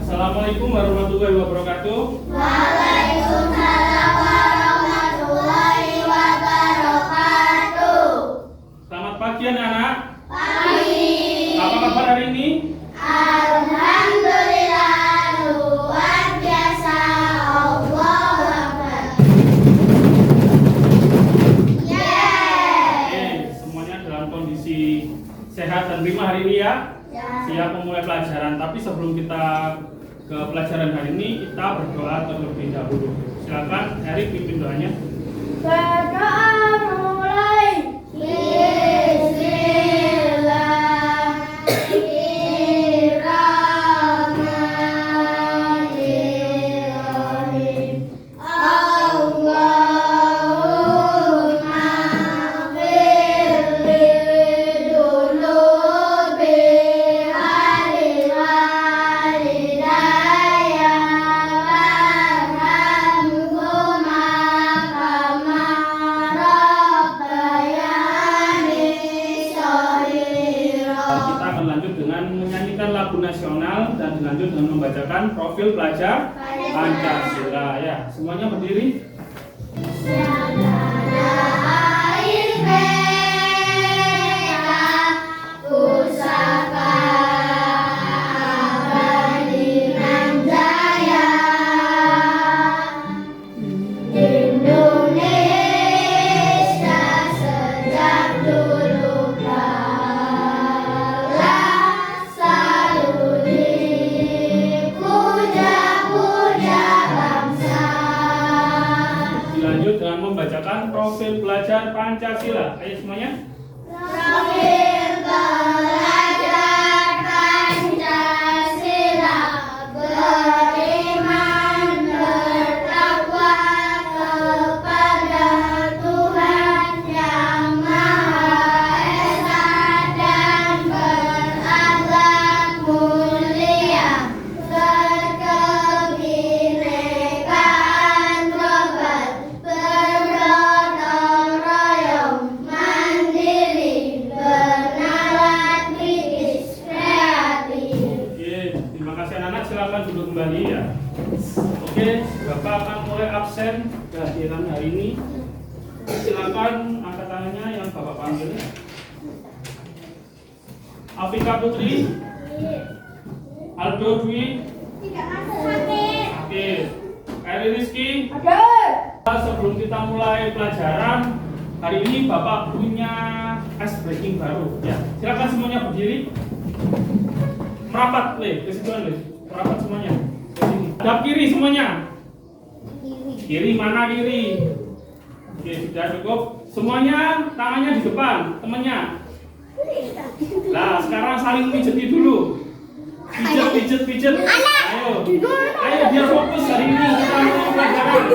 Assalamualaikum warahmatullahi wabarakatuh. Waalaikumsalam warahmatullahi wabarakatuh. Selamat pagi anak-anak. Pagi. Apa kabar hari ini? Alhamdulillah, luar biasa. Allahu Akbar. Oke, semuanya dalam kondisi sehat dan prima hari ini ya. Siap memulai pelajaran. Tapi sebelum kita ke pelajaran hari ini, kita berdoa terlebih dahulu. Silakan Erik pimpin doanya. Berdoa mulai. Bismillahirrahmanirrahim. Allahumma firli dunubi walidayya warhamhuma kama rabbayani shaghira. Kita akan lanjut dengan menyanyikan lagu nasional dan dilanjut dengan membacakan profil pelajar Pancasila ya. Semuanya berdiri. Tiada air merah, pusaka abadi nan jaya. Indonesia sejak dulu kala selalu dipuja-puja bangsa. Dilanjut dengan membacakan profil pelajar Pancasila. Ayo semuanya. Profil pelajar Pancasila, beriman bertakwa kepada Tuhan Yang Maha Esa dan berakhlak mulia, berkebinekaan global, bergotong royong, mandiri, bernalar kritis, kreatif. Oke, terima kasih anak-anak. Silakan duduk kembali ya. Oke, Bapak akan mulai absen kehadiran hari ini. Silakan angkat tangannya yang Bapak panggil. Afika Putri, Aldo Dwi, Tidak masuk sakit. oke, Eri Rizky. Ada. Sebelum kita mulai pelajaran hari ini, Bapak punya ice breaking baru. Ya, silakan semuanya berdiri. Merapat, ke situ Le. Merapat semuanya. Ke sini. Hadap kiri semuanya. Kiri mana kiri? Oke, sudah cukup. Semuanya tangannya di depan, temannya. Nah, sekarang saling pijeti dulu. Pijet. Ayo biar fokus hari ini kita mau pelajaran.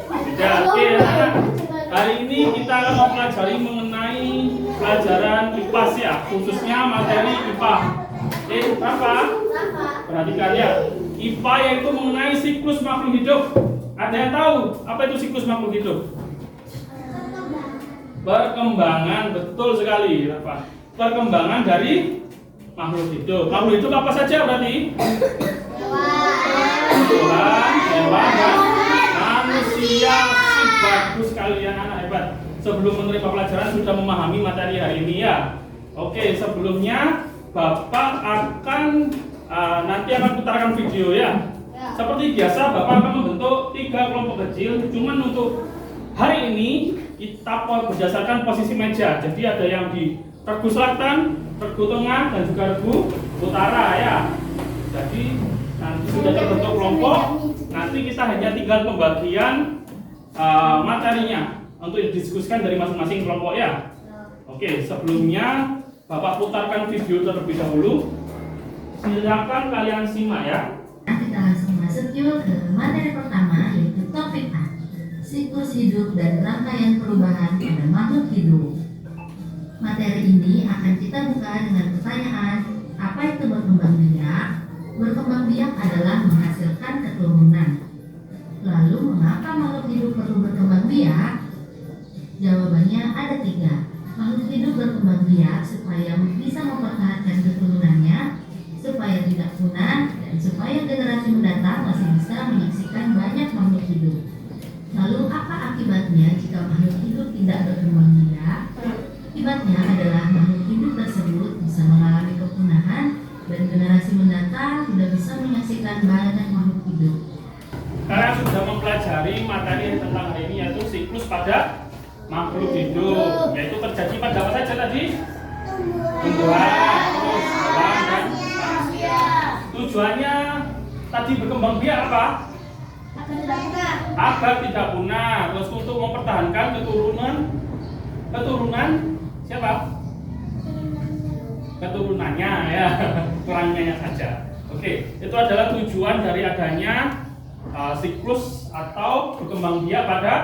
Sudah, oke anak. Hari ini kita akan mempelajari mengenai pelajaran IPA ya, khususnya materi IPA. Apa? Perhatikan ya. IPA yaitu mengenai siklus makhluk hidup. Ada yang tahu apa itu siklus makhluk hidup? Perkembangan, betul sekali. Apa? Perkembangan dari makhluk hidup. Makhluk hidup apa saja berarti? Tuhan, hewan, dan manusia. Bagus kalian anak hebat. Sebelum menerima pelajaran sudah memahami materi hari ini ya. Oke, sebelumnya Bapak akan nanti akan putarkan video ya. Seperti biasa Bapak akan membentuk 3 kelompok kecil. Cuman untuk hari ini kita berdasarkan posisi meja. Jadi ada yang di regu selatan, regu tengah, dan juga regu utara ya. Jadi nanti sudah terbentuk kelompok. Nanti kita hanya tinggal pembagian materinya untuk didiskusikan dari masing-masing kelompok ya. Oke, sebelumnya Bapak putarkan video terlebih dahulu. Silakan kalian simak ya. Kita langsung masuk yuk ke materi pertama, yaitu topik A, siklus hidup dan rangkaian perubahan pada makhluk hidup. Materi ini akan kita buka dengan pertanyaan, apa itu berkembang biak? Berkembang biak adalah menghasilkan keturunan. Lalu mengapa makhluk hidup perlu berkembang biak? Jawabannya ada 3. Makhluk hidup berkembang biak supaya bisa mempertahankan keturunannya, supaya tidak punah, generasi mendatang masih bisa menyaksikan banyak makhluk hidup. Lalu apa akibatnya jika makhluk hidup tidak berkembang biak? Akibatnya adalah makhluk hidup tersebut bisa mengalami kepunahan dan generasi mendatang tidak bisa menyaksikan banyak makhluk hidup. Karena sudah mempelajari materi tentang hari ini, yaitu siklus pada makhluk hidup, yaitu terjadi pada apa saja tadi? Tumbuhan, terus hewan dan manusia. Tujuannya tadi berkembang biak apa? Agar tidak punah. Terus untuk mempertahankan keturunan siapa? Keturunannya ya, kurangnya saja. Oke, itu adalah tujuan dari adanya siklus atau berkembang biak pada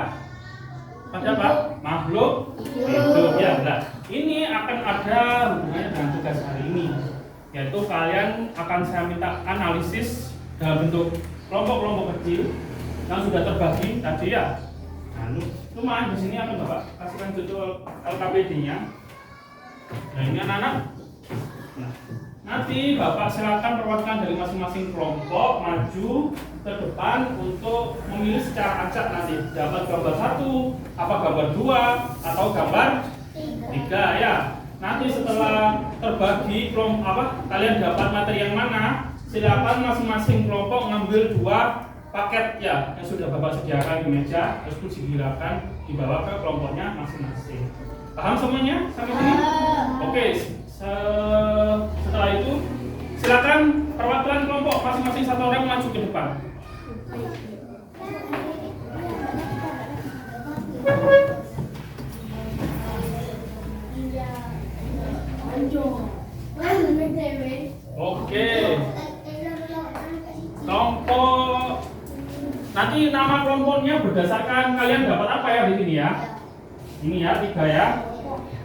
apa? Makhluk hidup ya. Nah, ini akan ada hubungannya dengan tugas hari ini, yaitu kalian akan saya minta analisis dalam bentuk kelompok-kelompok kecil yang sudah terbagi tadi ya. Nah, cuma di sini akan Bapak kasihkan judul LKPD-nya. Nah, ini anak-anak. Nah, nanti Bapak silakan perwakilan dari masing-masing kelompok maju ke depan untuk memilih secara acak nanti dapat gambar 1, apa gambar 2 atau gambar 3 ya. Nanti setelah terbagi kelompok apa kalian dapat materi yang mana, silakan masing-masing kelompok ngambil 2 paket ya yang sudah Bapak sediakan di meja, terus itu silakan dibawa ke kelompoknya masing-masing. Paham semuanya sampai sini? Oke. Setelah itu silakan perwakilan kelompok masing-masing satu orang maju ke depan. Oke. Kelompok nanti nama kelompoknya berdasarkan kalian dapat apa ya di sini ya. Ini ya 3 ya.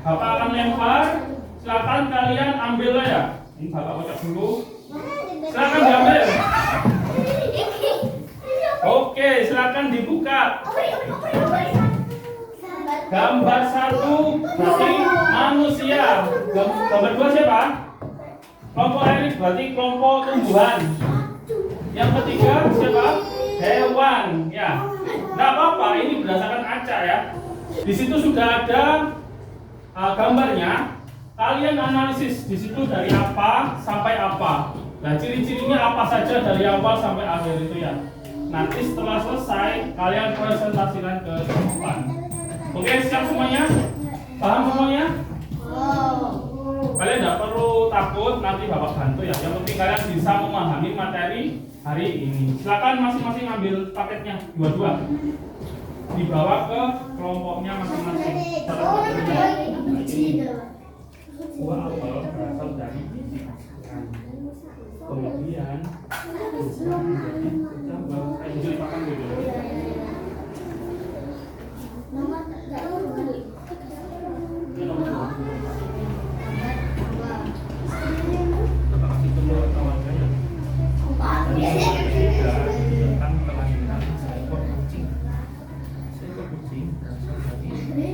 Bapak akan lempar. Silakan kalian ambil ya. Ini Bapak kocok dulu. Silakan diambil. Oke, silakan dibuka. Gambar 1 berarti manusia. Gambar 2 siapa? Kelompok elit berarti kelompok tumbuhan. Yang ketiga siapa? Hewan. Ya. Nggak apa-apa, ini berdasarkan acak ya. Di situ sudah ada gambarnya. Kalian analisis di situ dari apa sampai apa. Nah, ciri-cirinya apa saja dari awal sampai akhir itu ya. Nanti setelah selesai kalian presentasikan ke depan. Oke, siap semuanya? Paham semuanya? Kalian tidak perlu takut, nanti Bapak bantu ya. Yang penting kalian bisa memahami materi hari ini. Silakan masing-masing ambil paketnya 2-2. Dibawa ke kelompoknya masing-masing. Buah apel berasal dari biji kacang. Kemudian lanjut makan dulu. Bapak kasih telur kawannya ya. Tentang kelahiran seekor kucing. Seekor kucing berasal dari kucing.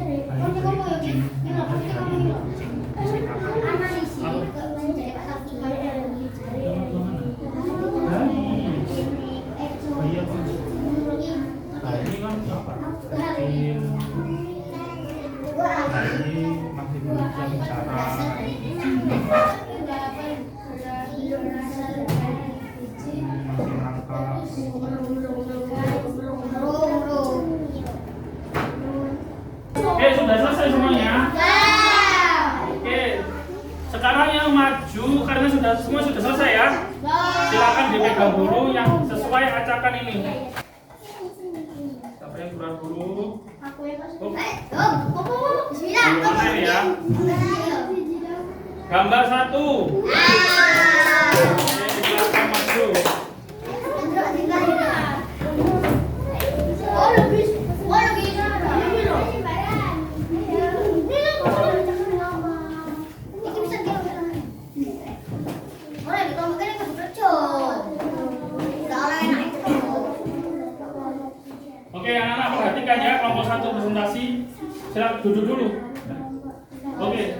Oke, sudah selesai semuanya? Oke. Sekarang yang maju karena semua sudah selesai ya. Silakan dipegang dulu yang sesuai acakan ini. Siapa yang kurang dulu? Mana ya? Gambar 1. Oke, silakan maju. Oke, anak-anak perhatikan ya, kelompok 1 presentasi. Silakan duduk dulu. Oke,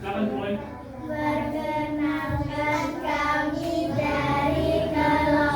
silakan mulai. Perkenalkan kami dari kelompok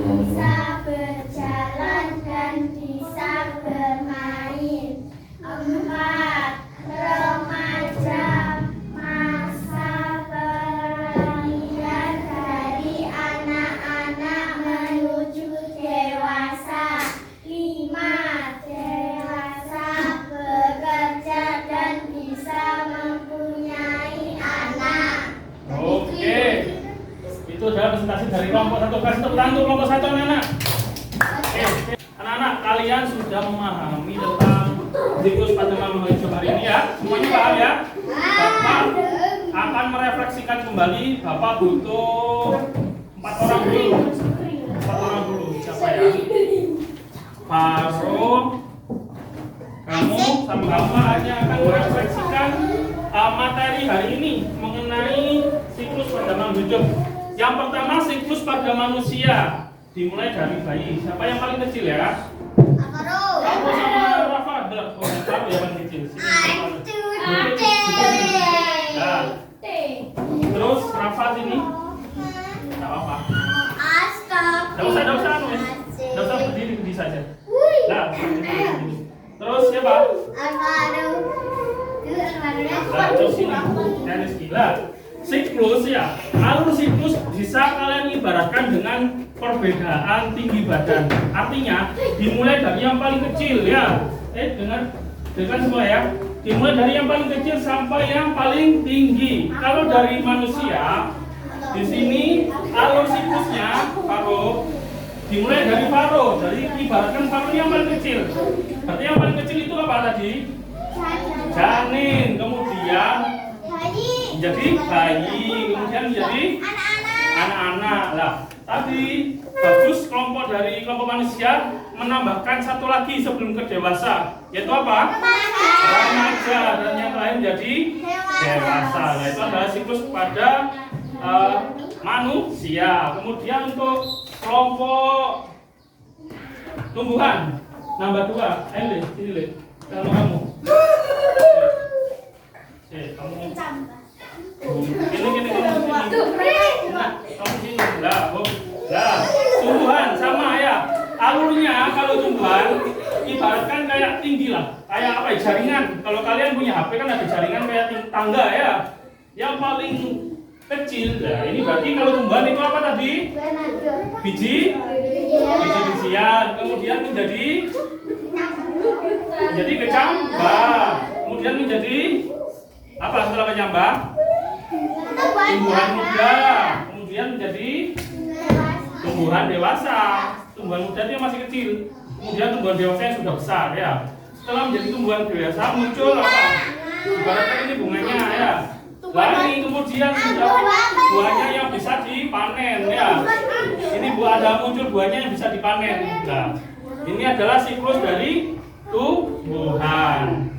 bisa berjalan dan bisa bermain. 4. Remaja, masa peralihan dari anak-anak menuju dewasa. 5. Dewasa, bekerja dan bisa mempunyai anak. Oke. Itu adalah presentasi dari kelompok 1. Kasih tepuk tangan untuk kelompok 1 anak-anak. Oke. Anak-anak, kalian sudah memahami tentang siklus pada malam hidup hari ini ya? Semuanya paham ya? Bapak akan merefleksikan kembali. Bapak butuh 4 orang dulu. 4 orang dulu. Siapa ya? Faro, kamu sama Mama hanya akan merefleksikan materi hari ini mengenai siklus pada malam hidup. Yang pertama, siklus pada manusia dimulai dari bayi. Siapa yang paling kecil ya? Kamu sama Rafa. Oh, kamu yang paling kecil. Nah, terus Rafa sini. Tidak apa-apa. Tidak usah berdiri saja. Nah, berdiri. Terus siapa? Nah, terus sini. Tenis gila. Siklus ya, alur siklus bisa kalian ibaratkan dengan perbedaan tinggi badan. Artinya dimulai dari yang paling kecil ya. Dengar semua ya. Dimulai dari yang paling kecil sampai yang paling tinggi. Kalau dari manusia, di sini alur siklusnya Faro dimulai dari Faro. Jadi ibaratkan Faro yang paling kecil. Berarti yang paling kecil itu apa tadi? Janin. Kemudian jadi bayi, kemudian menjadi anak-anak. Lah, tadi bagus kelompok dari kelompok manusia menambahkan satu lagi sebelum ke dewasa, yaitu apa? Remaja, dan yang lain jadi dewasa. Nah, itu adalah siklus pada manusia. Kemudian untuk kelompok tumbuhan nambah 2. Ayo, sini Le. Kamu. Kamu ini kamu sini lah, tumbuhan sama ya alurnya. Kalau tumbuhan ibaratkan kayak tinggi lah, kayak apa ya, jaringan. Kalau kalian punya HP kan ada jaringan kayak tangga ya, yang paling kecil. Nah, ini berarti kalau tumbuhan itu apa tadi? Biji-bijian, kemudian menjadi kecambah, kemudian menjadi apa setelah kecambah? Tumbuhan muda, kemudian menjadi tumbuhan dewasa. Tumbuhan muda itu yang masih kecil, kemudian tumbuhan dewasa yang sudah besar ya. Setelah menjadi tumbuhan dewasa muncul apa? Ibaratnya ini bunganya ya. Lalu kemudian sudah buahnya yang bisa dipanen ya. Ini ada muncul buahnya yang bisa dipanen. Nah, ini adalah siklus dari tumbuhan.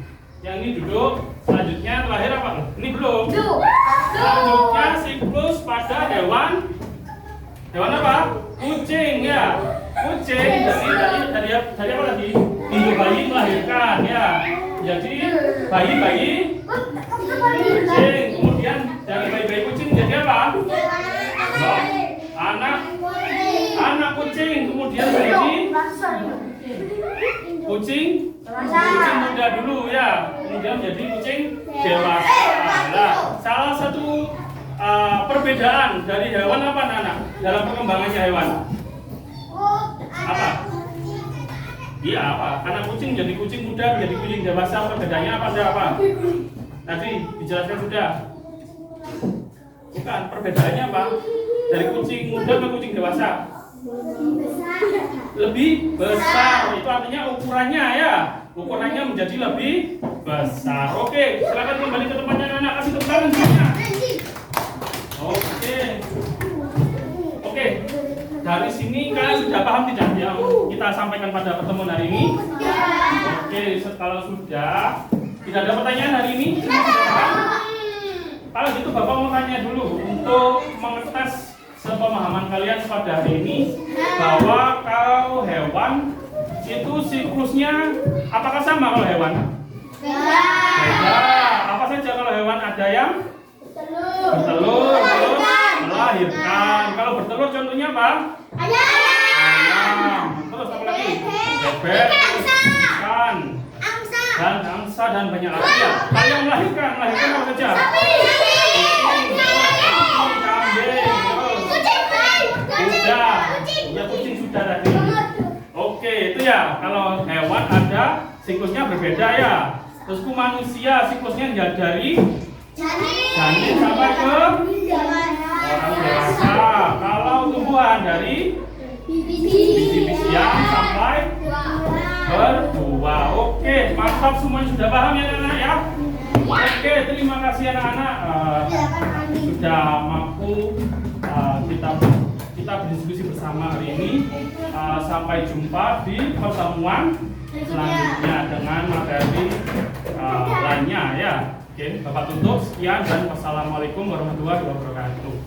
Yang ini duduk. Selanjutnya terakhir apa? Ini belum. Selanjutnya siklus pada hewan. Hewan apa? Kucing ya. Kucing dari apa tadi? Ibu bayi melahirkan ya. Jadi bayi kucing. Kemudian dari bayi kucing jadi apa? Anak kucing. Kemudian menjadi kucing muda dulu ya, kemudian menjadi kucing dewasa. Nah, salah satu perbedaan dari hewan apa anak dalam perkembangannya hewan? Apa? Iya apa? Anak kucing jadi kucing muda, menjadi kucing dewasa. Perbedaannya apa? Tadi dijelaskan sudah. Bukan, perbedaannya apa? Dari kucing muda ke kucing dewasa? Lebih besar. Itu artinya ukurannya ya. Ukurannya menjadi lebih besar. Oke, silakan kembali ke tempatnya anak-anak. Kasih tepuk tangan semuanya. Oke. Dari sini kalian sudah paham tidak yang kita sampaikan pada pertemuan hari ini? Oke, kalau sudah, tidak ada pertanyaan hari ini? Kalau gitu Bapak mau tanya dulu untuk mengetes sepemahaman kalian pada hari ini, bahwa kalau hewan itu siklusnya apakah sama kalau hewan? Beda. Apa saja kalau hewan? Ada yang bertelur, terus melahirkan. Kalau bertelur contohnya apa? bebek, ikan, dan angsa dan banyak lagi ya. Kalau yang melahirkan apa saja? Kucing sudah tadi. Oke, itu ya. Kalau hewan ada siklusnya berbeda ya. Terus manusia siklusnya ya dari janin sampai ke orang dewasa. Kalau tumbuhan dari biji-bijian sampai berbuah. Oke, mantap, semuanya sudah paham ya anak-anak ya. Oke, terima kasih anak-anak sudah mampu kita berdiskusi bersama hari ini. Sampai jumpa di pertemuan selanjutnya dengan materi lainnya ya. Oke, Bapak tutup. Sekian dan wassalamualaikum warahmatullahi wabarakatuh.